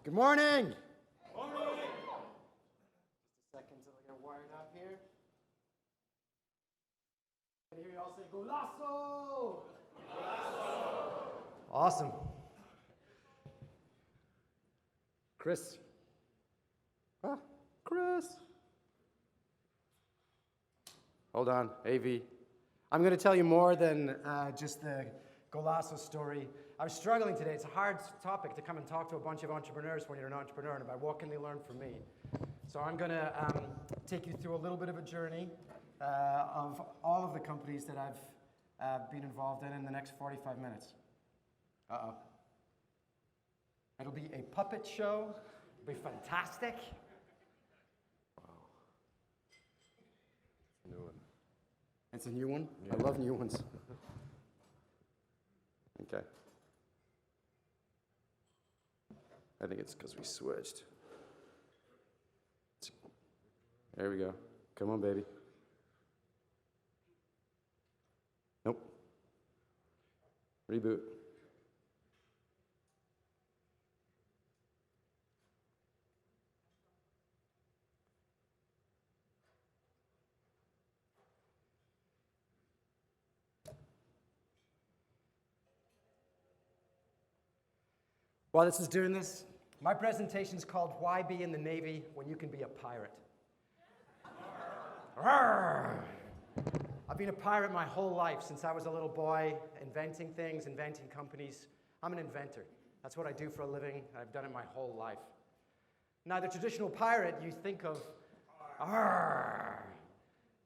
Good morning. Morning. Just a second till I get wired up here. I hear you all say Golazo. Golazo. Awesome. Chris. Chris. Hold on, AV. I'm going to tell you more than just the Golazo story. I was struggling today. It's a hard topic to come and talk to a bunch of entrepreneurs when you're an entrepreneur and about what can they learn from me. So I'm going to take you through a little bit of a journey of all of the companies that I've been involved in the next 45 minutes. Uh-oh. It'll be a puppet show. It'll be fantastic. Wow. New one. It's a new one? Yeah. I love new ones. Okay. I think it's because we switched. There we go. Come on, baby. Nope. Reboot. While this is doing this, my presentation is called Why Be in the Navy When You Can Be a Pirate? I've been a pirate my whole life since I was a little boy, inventing things, inventing companies. I'm an inventor. That's what I do for a living. I've done it my whole life. Now, the traditional pirate, you think of,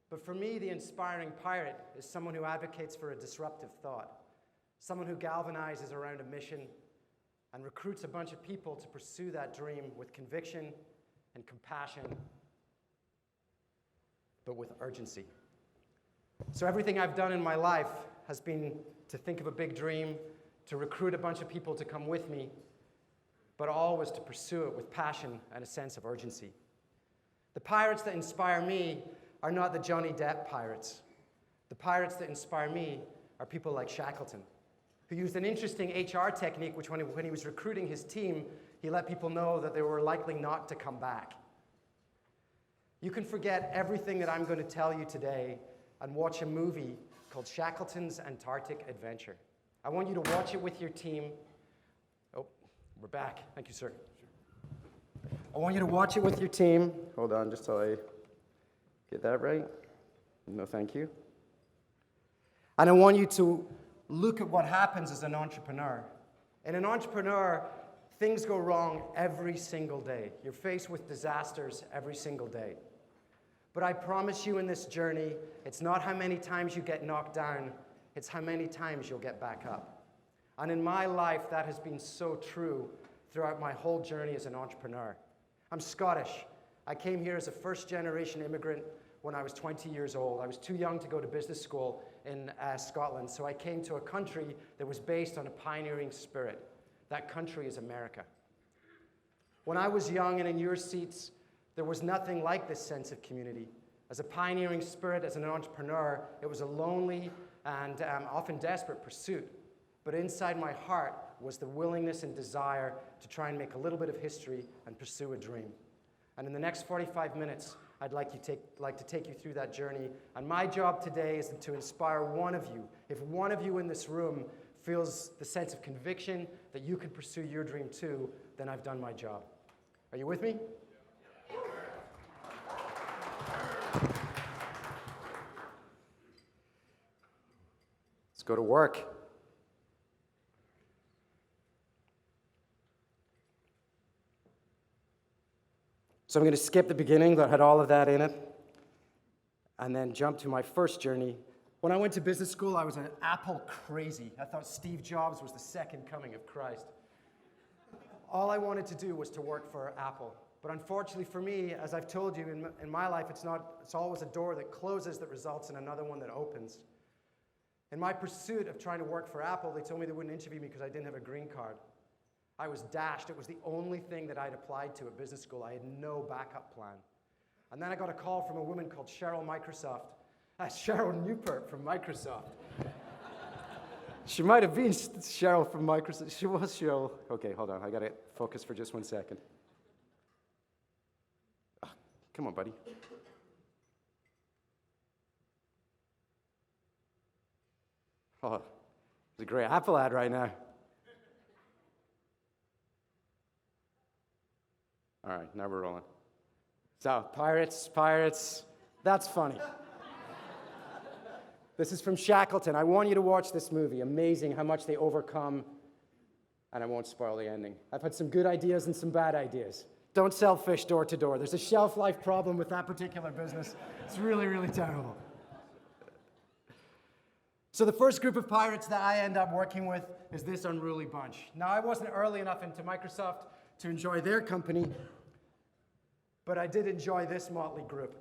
but for me, the inspiring pirate is someone who advocates for a disruptive thought, someone who galvanizes around a mission and recruits a bunch of people to pursue that dream with conviction and compassion, but with urgency. So everything I've done in my life has been to think of a big dream, to recruit a bunch of people to come with me, but always to pursue it with passion and a sense of urgency. The pirates that inspire me are not the Johnny Depp pirates. The pirates that inspire me are people like Shackleton, who used an interesting HR technique, which when he was recruiting his team, he let people know that they were likely not to come back. You can forget everything that I'm going to tell you today and watch a movie called Shackleton's Antarctic Adventure. I want you to watch it with your team. Oh, we're back. Thank you, sir. I want you to watch it with your team. Hold on, just till I get that right. No, thank you. And I want you to look at what happens as an entrepreneur. In an entrepreneur, things go wrong every single day. You're faced with disasters every single day. But I promise you in this journey, it's not how many times you get knocked down, it's how many times you'll get back up. And in my life, that has been so true throughout my whole journey as an entrepreneur. I'm Scottish. I came here as a first-generation immigrant when I was 20 years old. I was too young to go to business school in Scotland, so I came to a country that was based on a pioneering spirit. That country is America. When I was young and in your seats, there was nothing like this sense of community. As a pioneering spirit, as an entrepreneur, it was a lonely and often desperate pursuit. But inside my heart was the willingness and desire to try and make a little bit of history and pursue a dream. And in the next 45 minutes, I'd like to take you through that journey. And my job today is to inspire one of you. If one of you in this room feels the sense of conviction that you can pursue your dream too, then I've done my job. Are you with me? Let's go to work. So I'm going to skip the beginning that had all of that in it and then jump to my first journey. When I went to business school, I was an Apple crazy. I thought Steve Jobs was the second coming of Christ. All I wanted to do was to work for Apple. But unfortunately for me, as I've told you, in my life, it's always a door that closes that results in another one that opens. In my pursuit of trying to work for Apple, they told me they wouldn't interview me because I didn't have a green card. I was dashed. It was the only thing that I'd applied to at business school. I had no backup plan. And then I got a call from a woman called Cheryl Newpert from Microsoft. She might have been Cheryl from Microsoft. She was Cheryl. Okay, hold on. I got to focus for just 1 second. Oh, come on, buddy. Oh, it's a great Apple ad right now. All right, now we're rolling. So, pirates, that's funny. This is from Shackleton. I want you to watch this movie. Amazing how much they overcome, and I won't spoil the ending. I've had some good ideas and some bad ideas. Don't sell fish door to door. There's a shelf life problem with that particular business. It's really, really terrible. So the first group of pirates that I end up working with is this unruly bunch. Now, I wasn't early enough into Microsoft to enjoy their company, but I did enjoy this motley group.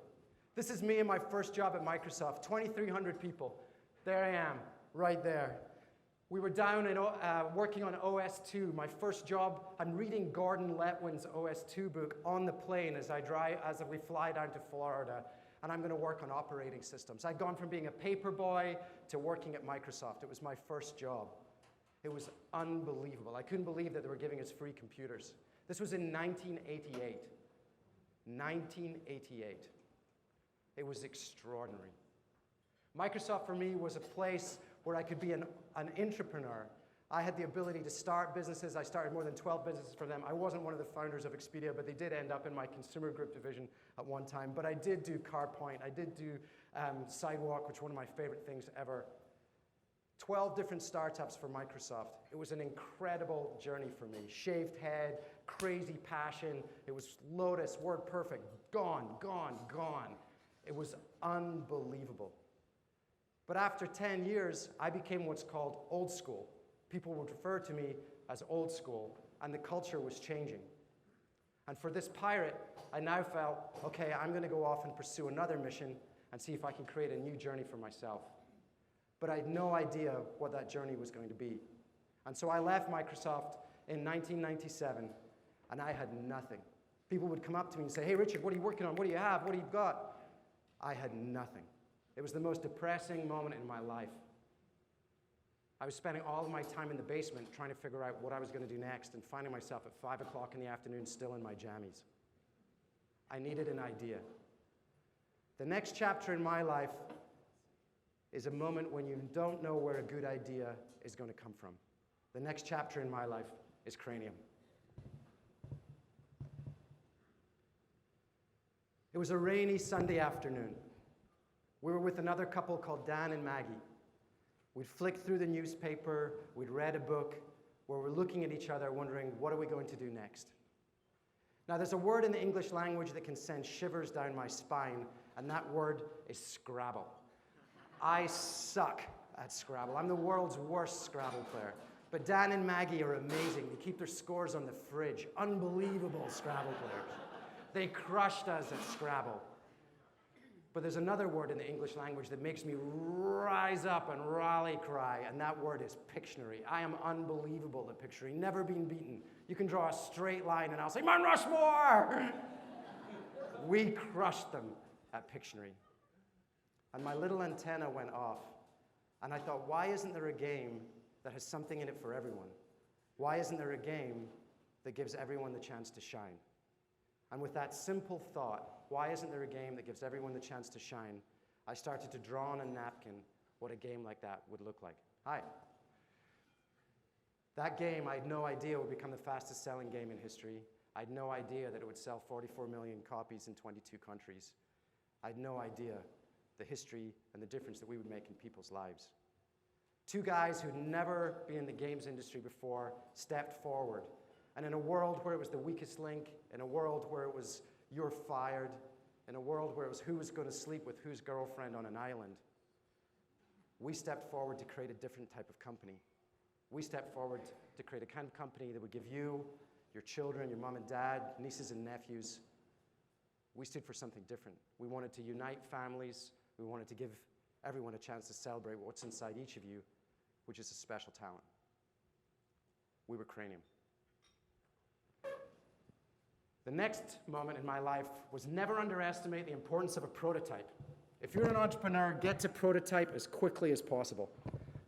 This is me in my first job at Microsoft, 2,300 people. There I am, right there. We were down and working on OS2, my first job. I'm reading Gordon Letwin's OS2 book on the plane as we fly down to Florida, and I'm going to work on operating systems. I'd gone from being a paper boy to working at Microsoft. It was my first job. It was unbelievable. I couldn't believe that they were giving us free computers. This was in 1988. 1988. It was extraordinary. Microsoft for me was a place where I could be an entrepreneur. I had the ability to start businesses. I started more than 12 businesses for them. I wasn't one of the founders of Expedia, but they did end up in my consumer group division at one time. But I did do CarPoint. I did do Sidewalk, which is one of my favorite things ever. 12 different startups for Microsoft. It was an incredible journey for me. Shaved head, crazy passion. It was Lotus, WordPerfect, gone, gone, gone. It was unbelievable. But after 10 years, I became what's called old school. People would refer to me as old school, and the culture was changing. And for this pirate, I now felt, okay, I'm going to go off and pursue another mission and see if I can create a new journey for myself. But I had no idea what that journey was going to be. And so I left Microsoft in 1997, and I had nothing. People would come up to me and say, hey, Richard, what are you working on? What do you have? What do you got? I had nothing. It was the most depressing moment in my life. I was spending all of my time in the basement trying to figure out what I was going to do next and finding myself at 5 o'clock in the afternoon still in my jammies. I needed an idea. The next chapter in my life is a moment when you don't know where a good idea is going to come from. The next chapter in my life is Cranium. It was a rainy Sunday afternoon. We were with another couple called Dan and Maggie. We'd flicked through the newspaper, we'd read a book, where we're looking at each other wondering, what are we going to do next? Now, there's a word in the English language that can send shivers down my spine, and that word is Scrabble. I suck at Scrabble. I'm the world's worst Scrabble player. But Dan and Maggie are amazing. They keep their scores on the fridge. Unbelievable Scrabble players. They crushed us at Scrabble. But there's another word in the English language that makes me rise up and rally cry, and that word is Pictionary. I am unbelievable at Pictionary, never been beaten. You can draw a straight line and I'll say, Mount Rushmore! We crushed them at Pictionary. And my little antenna went off, and I thought, why isn't there a game that has something in it for everyone? Why isn't there a game that gives everyone the chance to shine? And with that simple thought, why isn't there a game that gives everyone the chance to shine, I started to draw on a napkin what a game like that would look like. Hi. That game, I had no idea would become the fastest selling game in history. I had no idea that it would sell 44 million copies in 22 countries. I had no idea the history and the difference that we would make in people's lives. Two guys who'd never been in the games industry before stepped forward. And in a world where it was the weakest link, in a world where it was you're fired, in a world where it was who was going to sleep with whose girlfriend on an island, we stepped forward to create a different type of company. We stepped forward to create a kind of company that would give you, your children, your mom and dad, nieces and nephews. We stood for something different. We wanted to unite families. We wanted to give everyone a chance to celebrate what's inside each of you, which is a special talent. We were Cranium. The next moment in my life was never underestimate the importance of a prototype. If you're an entrepreneur, get to prototype as quickly as possible.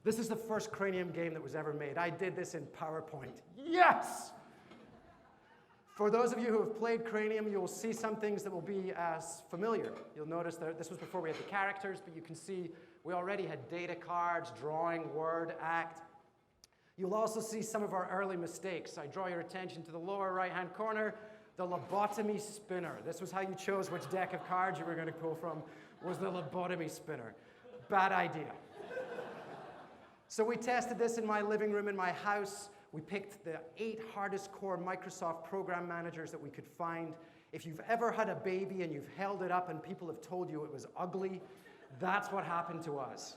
This is the first Cranium game that was ever made. I did this in PowerPoint. Yes! For those of you who have played Cranium, you will see some things that will be familiar. You'll notice that this was before we had the characters, but you can see we already had data cards, drawing, word, act. You'll also see some of our early mistakes. I draw your attention to the lower right-hand corner, the lobotomy spinner. This was how you chose which deck of cards you were going to pull from, was the lobotomy spinner. Bad idea. So we tested this in my living room in my house. We picked the 8 hardest core Microsoft program managers that we could find. If you've ever had a baby and you've held it up and people have told you it was ugly, that's what happened to us.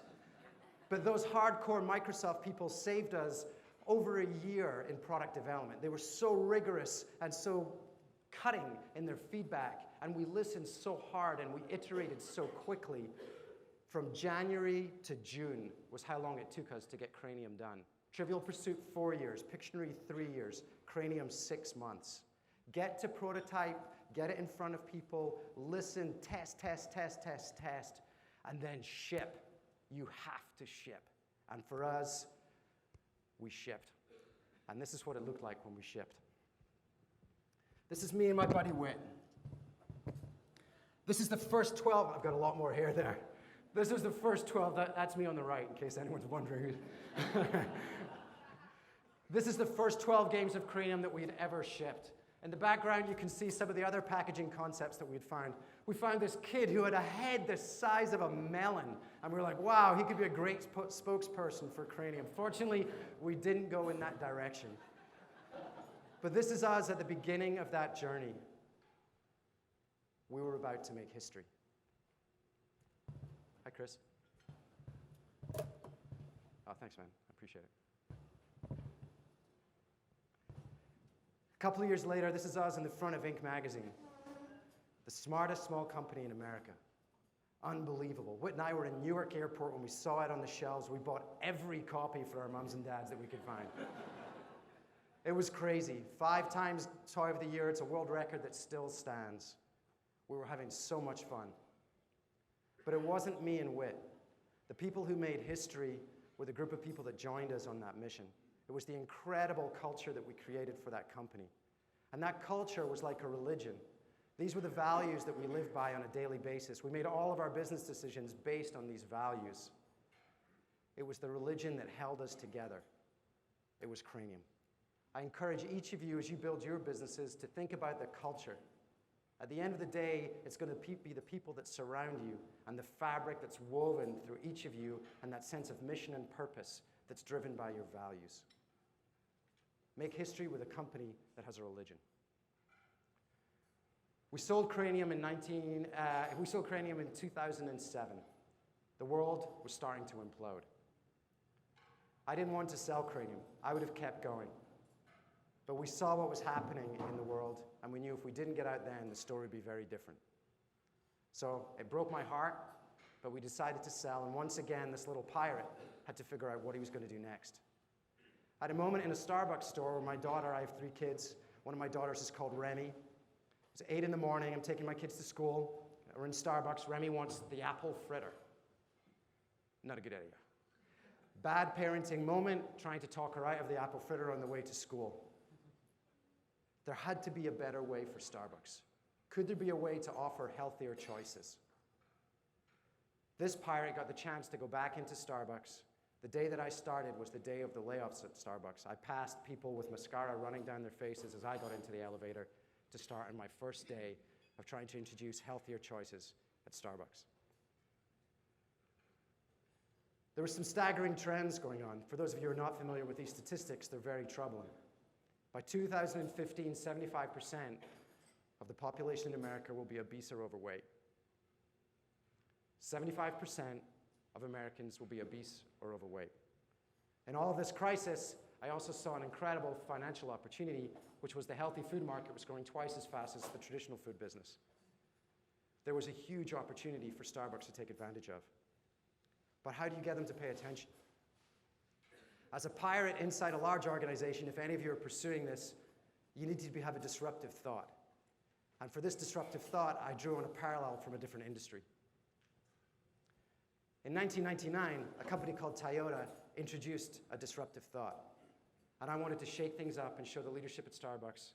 But those hardcore Microsoft people saved us over a year in product development. They were so rigorous and so cutting in their feedback, and we listened so hard and we iterated so quickly. From January to June was how long it took us to get Cranium done. Trivial Pursuit, 4 years. Pictionary, 3 years. Cranium, 6 months. Get to prototype, get it in front of people, listen, test, and then ship. You have to ship. And for us, we shipped. And this is what it looked like when we shipped. This is me and my buddy Wit. This is the first 12. I've got a lot more hair there. This is the first 12. That's me on the right, in case anyone's wondering. This is the first 12 games of Cranium that we had ever shipped. In the background, you can see some of the other packaging concepts that we'd found. We found this kid who had a head the size of a melon, and we were like, wow, he could be a great spokesperson for Cranium. Fortunately, we didn't go in that direction. But this is us at the beginning of that journey. We were about to make history. Hi, Chris. Oh, thanks, man. I appreciate it. A couple of years later, this is us in the front of Inc. magazine. The smartest small company in America. Unbelievable. Whit and I were in Newark Airport when we saw it on the shelves. We bought every copy for our mums and dads that we could find. It was crazy. 5 times Toy of the Year. It's a world record that still stands. We were having so much fun. But it wasn't me and Whit. The people who made history were the group of people that joined us on that mission. It was the incredible culture that we created for that company. And that culture was like a religion. These were the values that we lived by on a daily basis. We made all of our business decisions based on these values. It was the religion that held us together. It was Cranium. I encourage each of you, as you build your businesses, to think about the culture. At the end of the day, it's going to be the people that surround you and the fabric that's woven through each of you and that sense of mission and purpose that's driven by your values. Make history with a company that has a religion. We sold Cranium in 2007. The world was starting to implode. I didn't want to sell Cranium. I would have kept going. But we saw what was happening in the world, and we knew if we didn't get out then, the story would be very different. So it broke my heart, but we decided to sell, and once again, this little pirate had to figure out what he was going to do next. At a moment in a Starbucks store where my daughter, I have 3 kids, one of my daughters is called Remy. It's 8 in the morning, I'm taking my kids to school, we're in Starbucks, Remy wants the apple fritter. Not a good idea. Bad parenting moment, trying to talk her out of the apple fritter on the way to school. There had to be a better way for Starbucks. Could there be a way to offer healthier choices? This pirate got the chance to go back into Starbucks. The day that I started was the day of the layoffs at Starbucks. I passed people with mascara running down their faces as I got into the elevator to start on my first day of trying to introduce healthier choices at Starbucks. There were some staggering trends going on. For those of you who are not familiar with these statistics, they're very troubling. By 2015, 75% of the population in America will be obese or overweight. 75% of Americans will be obese or overweight. In all of this crisis, I also saw an incredible financial opportunity, which was the healthy food market was growing twice as fast as the traditional food business. There was a huge opportunity for Starbucks to take advantage of. But how do you get them to pay attention? As a pirate inside a large organization, if any of you are pursuing this, you need to have a disruptive thought. And for this disruptive thought, I drew on a parallel from a different industry. In 1999, a company called Toyota introduced a disruptive thought. And I wanted to shake things up and show the leadership at Starbucks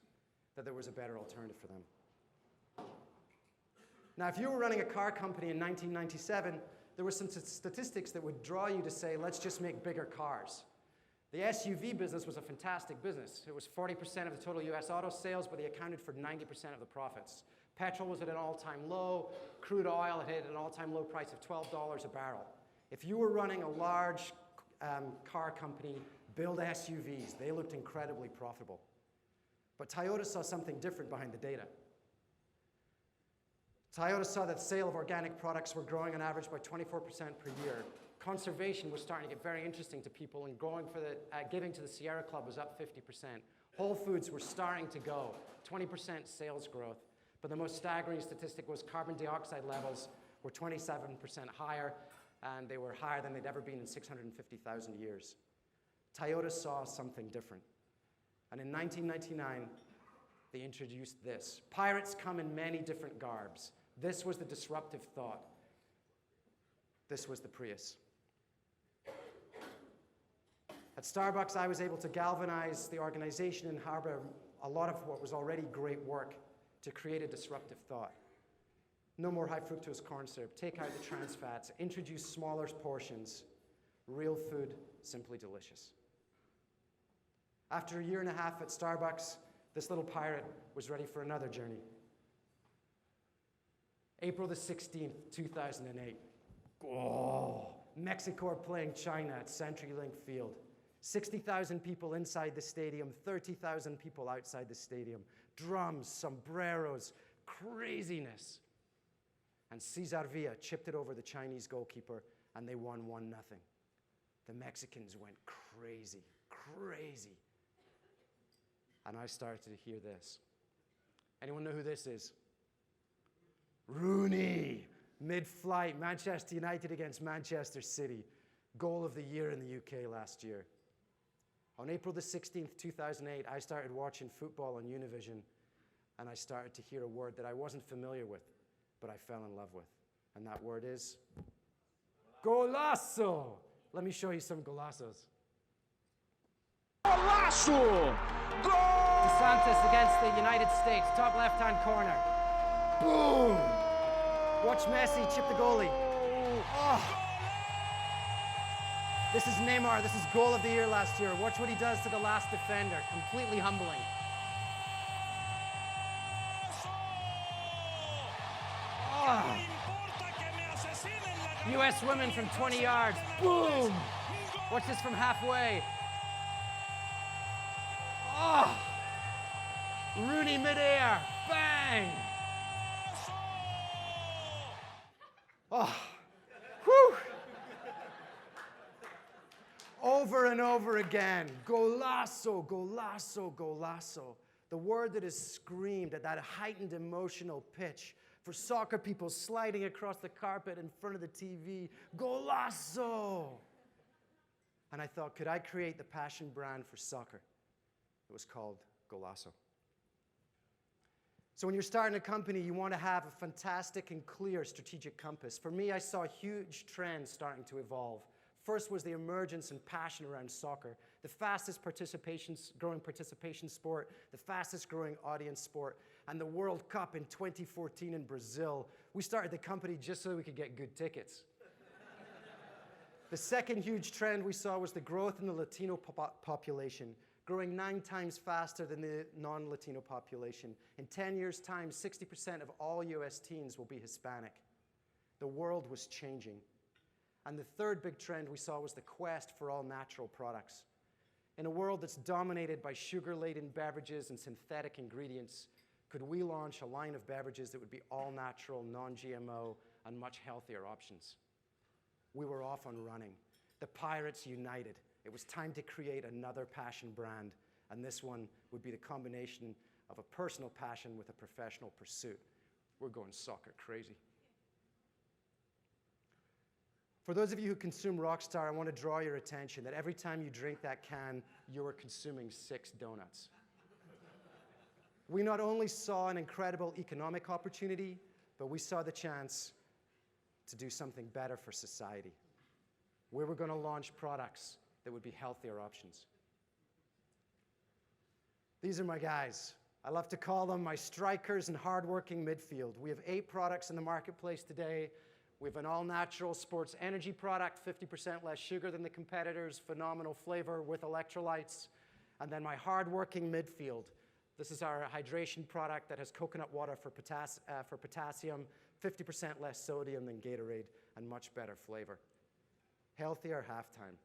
that there was a better alternative for them. Now, if you were running a car company in 1997, there were some statistics that would draw you to say, let's just make bigger cars. The SUV business was a fantastic business. It was 40% of the total US auto sales, but they accounted for 90% of the profits. Petrol was at an all-time low. Crude oil had hit an all-time low price of $12 a barrel. If you were running a large car company, build SUVs, they looked incredibly profitable. But Toyota saw something different behind the data. Toyota saw that sale of organic products were growing on average by 24% per year. Conservation was starting to get very interesting to people, and giving to the Sierra Club was up 50%. Whole Foods were starting to go, 20% sales growth. But the most staggering statistic was carbon dioxide levels were 27% higher, and they were higher than they'd ever been in 650,000 years. Toyota saw something different. And in 1999, they introduced this. Pirates come in many different garbs. This was the disruptive thought. This was the Prius. At Starbucks, I was able to galvanize the organization and harbor a lot of what was already great work to create a disruptive thought. No more high fructose corn syrup, take out the trans fats, introduce smaller portions, real food, simply delicious. After a year and a half at Starbucks, this little pirate was ready for another journey. April the 16th, 2008. Oh, Mexico are playing China at CenturyLink Field. 60,000 people inside the stadium, 30,000 people outside the stadium. Drums, sombreros, craziness. And Cesar Villa chipped it over the Chinese goalkeeper, and they won 1-0. The Mexicans went crazy, crazy. And I started to hear this. Anyone know who this is? Rooney, mid-flight, Manchester United against Manchester City. Goal of the year in the UK last year. On April the 16th, 2008, I started watching football on Univision, and I started to hear a word that I wasn't familiar with, but I fell in love with. And that word is Golazo. Let me show you some golazos. Golazo! Goal! DeSantis against the United States, top left-hand corner. Boom! Watch Messi chip the goalie. Oh. This is Neymar. This is goal of the year last year. Watch what he does to the last defender. Completely humbling. Oh. US women from 20 yards. Boom! Watch this from halfway. Oh! Rooney midair. Bang! Oh! Whew! Over and over again. Golazo, golazo, golazo. The word that is screamed at that heightened emotional pitch for soccer people sliding across the carpet in front of the TV. Golazo! And I thought, could I create the passion brand for soccer? It was called Golazo. So when you're starting a company, you want to have a fantastic and clear strategic compass. For me, I saw huge trends starting to evolve. First was the emergence and passion around soccer, the fastest growing participation sport, the fastest growing audience sport, and the World Cup in 2014 in Brazil. We started the company just so we could get good tickets. The second huge trend we saw was the growth in the Latino population, growing 9 times faster than the non-Latino population. In 10 years' time, 60% of all US teens will be Hispanic. The world was changing. And the third big trend we saw was the quest for all natural products. In a world that's dominated by sugar-laden beverages and synthetic ingredients, could we launch a line of beverages that would be all natural, non-GMO, and much healthier options? We were off and running. The pirates united. It was time to create another passion brand, and this one would be the combination of a personal passion with a professional pursuit. We're going soccer crazy. For those of you who consume Rockstar, I want to draw your attention that every time you drink that can, you are consuming 6 donuts. We not only saw an incredible economic opportunity, but we saw the chance to do something better for society. We were going to launch products that would be healthier options. These are my guys. I love to call them my strikers and hardworking midfield. We have 8 products in the marketplace today. We have an all-natural sports energy product, 50% less sugar than the competitors, phenomenal flavor with electrolytes. And then my hardworking midfield. This is our hydration product that has coconut water for potassium, 50% less sodium than Gatorade, and much better flavor. Healthier halftime.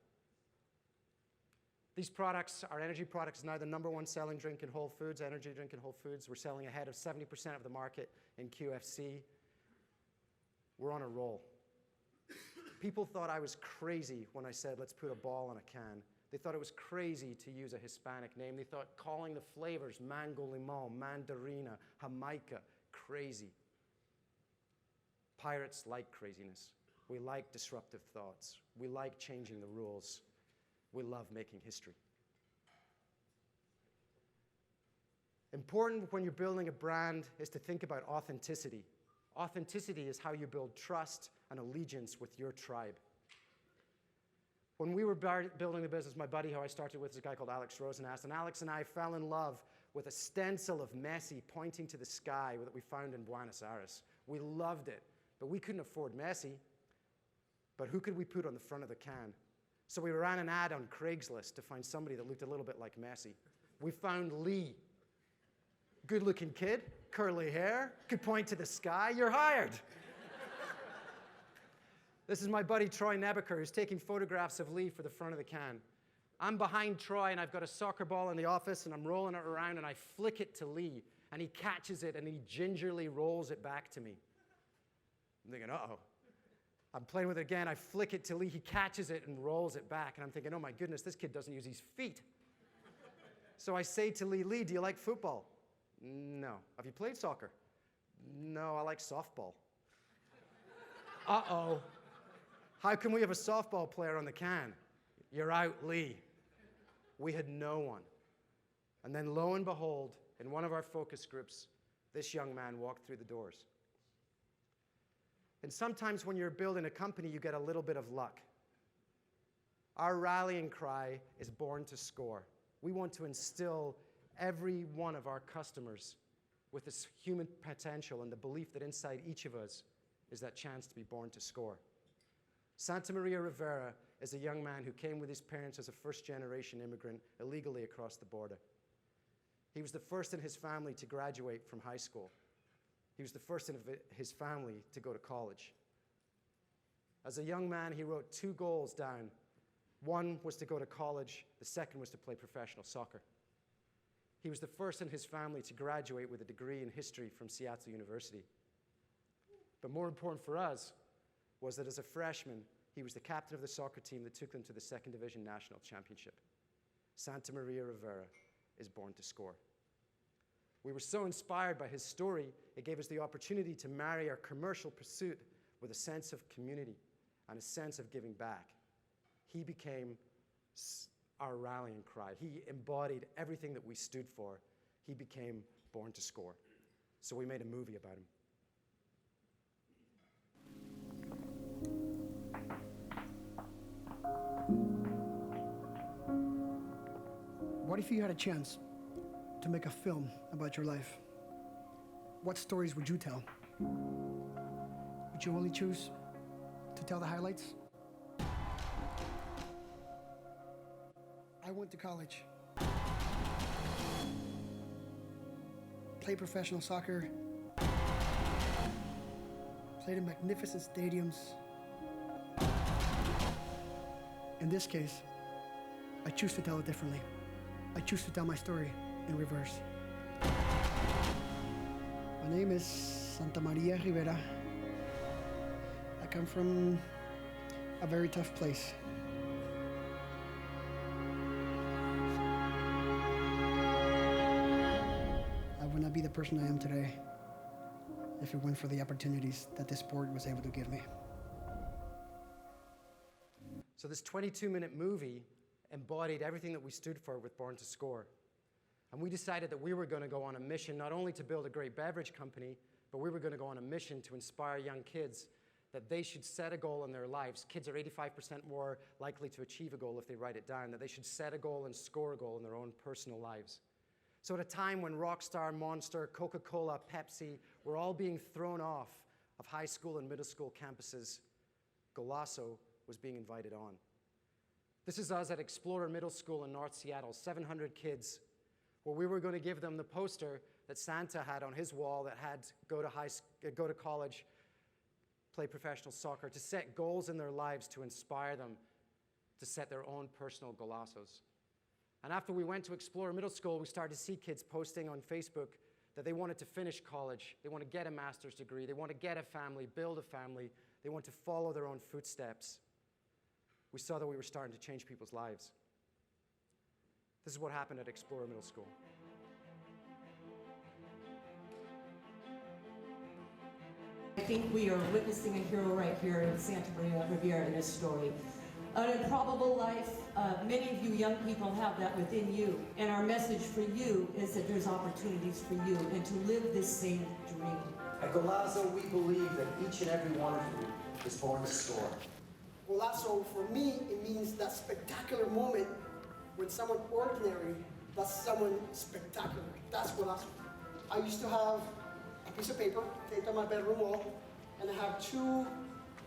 These products, our energy products, is now the #1 selling drink in Whole Foods, energy drink in Whole Foods. We're selling ahead of 70% of the market in QFC. We're on a roll. People thought I was crazy when I said, let's put a ball on a can. They thought it was crazy to use a Hispanic name. They thought calling the flavors mango limon, mandarina, Jamaica, crazy. Pirates like craziness. We like disruptive thoughts. We like changing the rules. We love making history. Important when you're building a brand is to think about authenticity. Authenticity is how you build trust and allegiance with your tribe. When we were building the business, my buddy who I started with is a guy called Alex Rosenast, and Alex and I fell in love with a stencil of Messi pointing to the sky that we found in Buenos Aires. We loved it, but we couldn't afford Messi. But who could we put on the front of the can? So we ran an ad on Craigslist to find somebody that looked a little bit like Messi. We found Lee. Good-looking kid, curly hair, could point to the sky, you're hired. This is my buddy Troy Nebaker, who's taking photographs of Lee for the front of the can. I'm behind Troy, and I've got a soccer ball in the office, and I'm rolling it around, and I flick it to Lee, and he catches it, and he gingerly rolls it back to me. I'm thinking, uh-oh. I'm playing with it again. I flick it to Lee. He catches it and rolls it back, and I'm thinking, oh, my goodness, this kid doesn't use his feet. So I say to Lee, Lee, do you like football? No. Have you played soccer? No, I like softball. Uh-oh. How can we have a softball player on the can? You're out, Lee. We had no one. And then lo and behold, in one of our focus groups, this young man walked through the doors. And sometimes when you're building a company, you get a little bit of luck. Our rallying cry is born to score. We want to instill every one of our customers with this human potential and the belief that inside each of us is that chance to be born to score. Santa Maria Rivera is a young man who came with his parents as a first-generation immigrant illegally across the border. He was the first in his family to graduate from high school. He was the first in his family to go to college. As a young man, he wrote 2 goals down. One was to go to college. The second was to play professional soccer. He was the first in his family to graduate with a degree in history from Seattle University. But more important for us was that as a freshman, he was the captain of the soccer team that took them to the 2nd Division National Championship. Santa Maria Rivera is born to score. We were so inspired by his story, it gave us the opportunity to marry our commercial pursuit with a sense of community and a sense of giving back. He became our rallying cry. He embodied everything that we stood for. He became born to score. So we made a movie about him. What if you had a chance to make a film about your life? What stories would you tell? Would you only choose to tell the highlights? I went to college, played professional soccer, played in magnificent stadiums. In this case, I choose to tell it differently. I choose to tell my story in reverse. My name is Santa Maria Rivera. I come from a very tough place. I would not be the person I am today if it weren't for the opportunities that this sport was able to give me. So this 22-minute movie embodied everything that we stood for with Born to Score. And we decided that we were going to go on a mission not only to build a great beverage company, but we were going to go on a mission to inspire young kids that they should set a goal in their lives. Kids are 85% more likely to achieve a goal if they write it down, that they should set a goal and score a goal in their own personal lives. So at a time when Rockstar, Monster, Coca-Cola, Pepsi were all being thrown off of high school and middle school campuses, Golazo was being invited on. This is us at Explorer Middle School in North Seattle, 700 kids, where we were going to give them the poster that Santa had on his wall that had go to college, play professional soccer, to set goals in their lives to inspire them to set their own personal Golazos. And after we went to Explorer Middle School, we started to see kids posting on Facebook that they wanted to finish college, they want to get a master's degree, they want to get a family, build a family, they want to follow their own footsteps. We saw that we were starting to change people's lives. This is what happened at Explorer Middle School. I think we are witnessing a hero right here in Santa Maria Riviera in this story. An improbable life, many of you young people have that within you, and our message for you is that there's opportunities for you and to live this same dream. At Golazo, we believe that each and every one of you is born to score. Golazo, for me, it means that spectacular moment when someone ordinary does someone spectacular. That's Golazo. I used to have a piece of paper taped on my bedroom wall, and I have two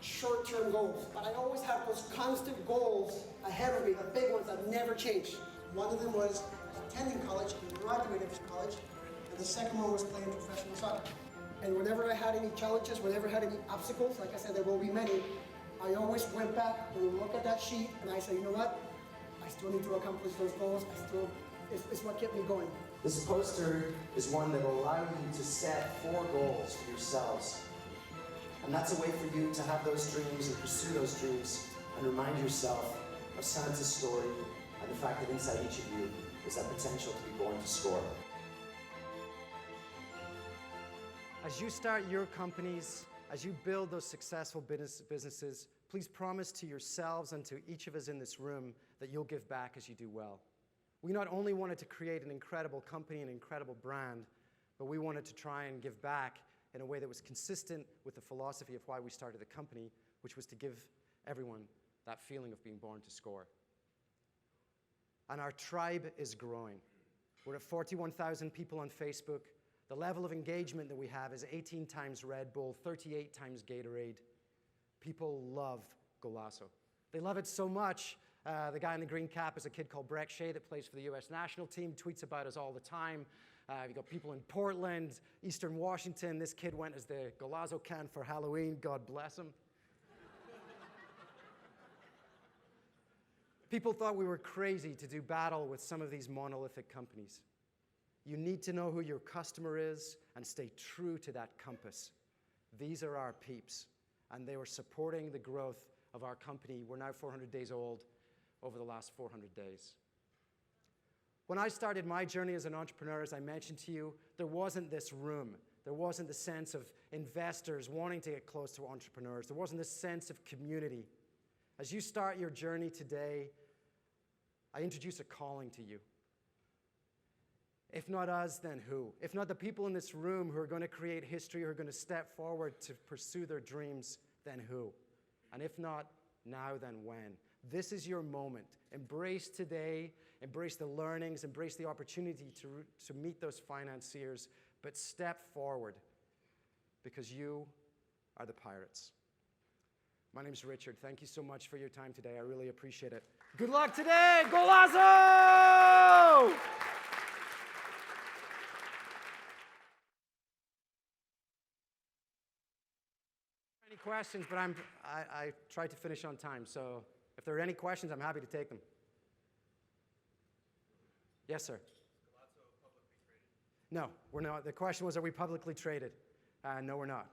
short-term goals, but I always have those constant goals ahead of me, the big ones that never change. One of them was attending college and graduating from college, and the second one was playing professional soccer. And whenever I had any challenges, whenever I had any obstacles, like I said, there will be many, I always went back and looked at that sheet, and I said, you know what? I still need to accomplish those goals. It's what kept me going. This poster is one that will allow you to set 4 goals for yourselves. And that's a way for you to have those dreams and pursue those dreams and remind yourself of Santa's story and the fact that inside each of you is that potential to be born to score. As you start your companies, as you build those successful businesses, please promise to yourselves and to each of us in this room that you'll give back as you do well. We not only wanted to create an incredible company, an incredible brand, but we wanted to try and give back in a way that was consistent with the philosophy of why we started the company, which was to give everyone that feeling of being born to score. And our tribe is growing. We're at 41,000 people on Facebook. The level of engagement that we have is 18 times Red Bull, 38 times Gatorade. People love Golazo. They love it so much. The guy in the green cap is a kid called Breck Shea that plays for the US national team, tweets about us all the time. You've got people in Portland, Eastern Washington. This kid went as the Golazo can for Halloween. God bless him. People thought we were crazy to do battle with some of these monolithic companies. You need to know who your customer is and stay true to that compass. These are our peeps, and they were supporting the growth of our company. We're now 400 days old over the last 400 days. When I started my journey as an entrepreneur, as I mentioned to you, there wasn't this room. There wasn't the sense of investors wanting to get close to entrepreneurs. There wasn't this sense of community. As you start your journey today, I introduce a calling to you. If not us, then who? If not the people in this room who are going to create history, who are going to step forward to pursue their dreams, then who? And if not now, then when? This is your moment. Embrace today, embrace the learnings, embrace the opportunity to meet those financiers, but step forward because you are the pirates. My name's Richard. Thank you so much for your time today. I really appreciate it. Good luck today, Golazo! Any questions, but I tried to finish on time, so if there are any questions, I'm happy to take them. Yes, sir. Is Golazo publicly traded? No, we're not. The question was, are we publicly traded? No, we're not.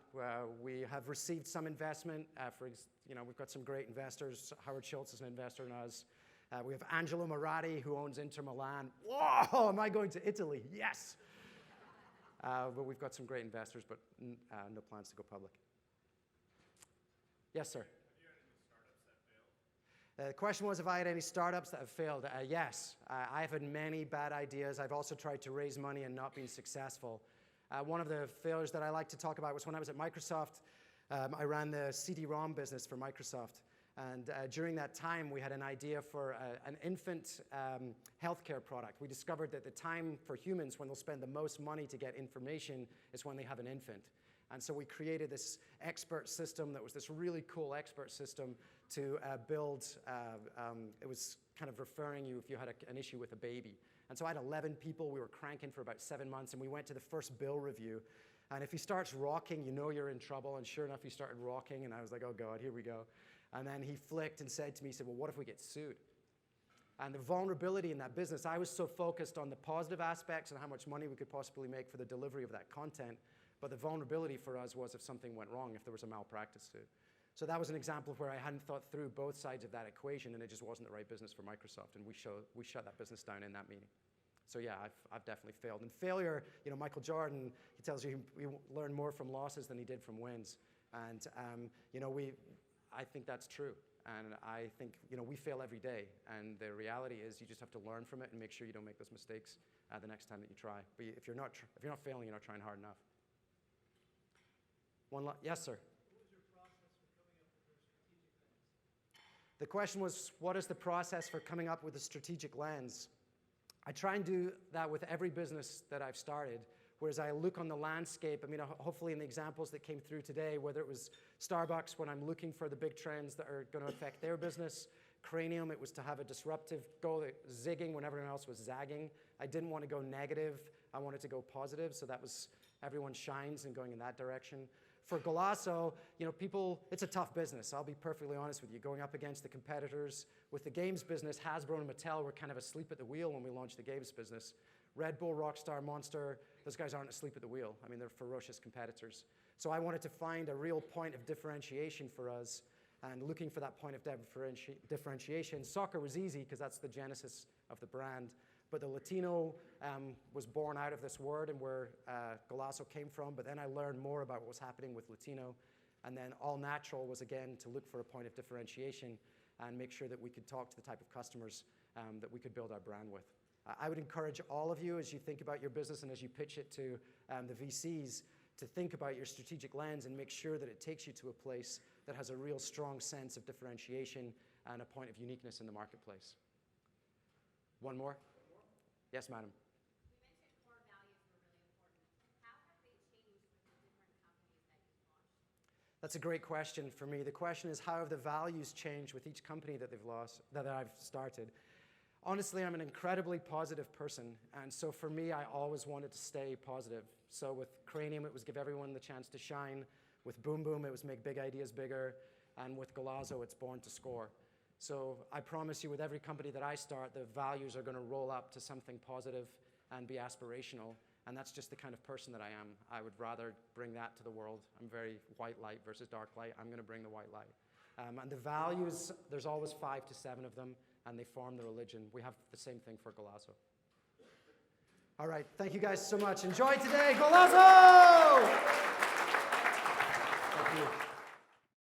We have received some investment. We've got some great investors. Howard Schultz is an investor in us. We have Angelo Moratti, who owns Inter Milan. Whoa, am I going to Italy? Yes. But we've got some great investors, but no plans to go public. Yes, sir. Have you had any startups that failed? The question was if I had any startups that have failed. Yes. I've had many bad ideas. I've also tried to raise money and not been successful. One of the failures that I like to talk about was when I was at Microsoft. I ran the CD-ROM business for Microsoft. And during that time, we had an idea for an infant healthcare product. We discovered that the time for humans when they'll spend the most money to get information is when they have an infant. And so we created this expert system that was this really cool expert system to build. It was kind of referring you if you had an issue with a baby. And so I had 11 people. We were cranking for about 7 months, and we went to the first bill review. And if he starts rocking, you know you're in trouble. And sure enough, he started rocking, and I was like, oh, God, here we go. And then he flicked and said to me, he said, well, what if we get sued? And the vulnerability in that business, I was so focused on the positive aspects and how much money we could possibly make for the delivery of that content. But the vulnerability for us was if something went wrong, if there was a malpractice suit. So that was an example of where I hadn't thought through both sides of that equation, and it just wasn't the right business for Microsoft. And we shut that business down in that meeting. So yeah, I've definitely failed. And failure, you know, Michael Jordan, he tells you he learned more from losses than he did from wins. And you know, I think that's true. And I think, you know, we fail every day. And the reality is you just have to learn from it and make sure you don't make those mistakes the next time that you try. But if you're not failing, you're not trying hard enough. Yes, sir. What was your process for coming up with your strategic lens? The question was, what is the process for coming up with a strategic lens? I try and do that with every business that I've started, whereas I look on the landscape. I mean, hopefully in the examples that came through today, whether it was Starbucks when I'm looking for the big trends that are going to affect their business, Cranium, it was to have a disruptive go, zigging when everyone else was zagging. I didn't want to go negative. I wanted to go positive, so that was everyone shines and going in that direction. For Golazo, you know, people, it's a tough business. I'll be perfectly honest with you. Going up against the competitors. With the games business, Hasbro and Mattel were kind of asleep at the wheel when we launched the games business. Red Bull, Rockstar, Monster, those guys aren't asleep at the wheel. I mean, they're ferocious competitors. So I wanted to find a real point of differentiation for us, and looking for that point of differentiation. Soccer was easy because that's the genesis of the brand. But the Latino was born out of this word and where Golazo came from. But then I learned more about what was happening with Latino. And then All Natural was, again, to look for a point of differentiation and make sure that we could talk to the type of customers that we could build our brand with. I would encourage all of you, as you think about your business and as you pitch it to the VCs, to think about your strategic lens and make sure that it takes you to a place that has a real strong sense of differentiation and a point of uniqueness in the marketplace. One more? Yes, madam. You mentioned core values were really important. How have they changed with the different companies that you've launched? That's a great question for me. The question is, how have the values changed with each company that I've started? Honestly, I'm an incredibly positive person, and so for me, I always wanted to stay positive. So with Cranium, it was give everyone the chance to shine. With Boom Boom, it was make big ideas bigger. And with Golazo, it's born to score. So I promise you, with every company that I start, the values are going to roll up to something positive and be aspirational. And that's just the kind of person that I am. I would rather bring that to the world. I'm very white light versus dark light. I'm going to bring the white light. And the values, there's always 5 to 7 of them, and they form the religion. We have the same thing for Golazo. All right, thank you guys so much. Enjoy today, Golazo!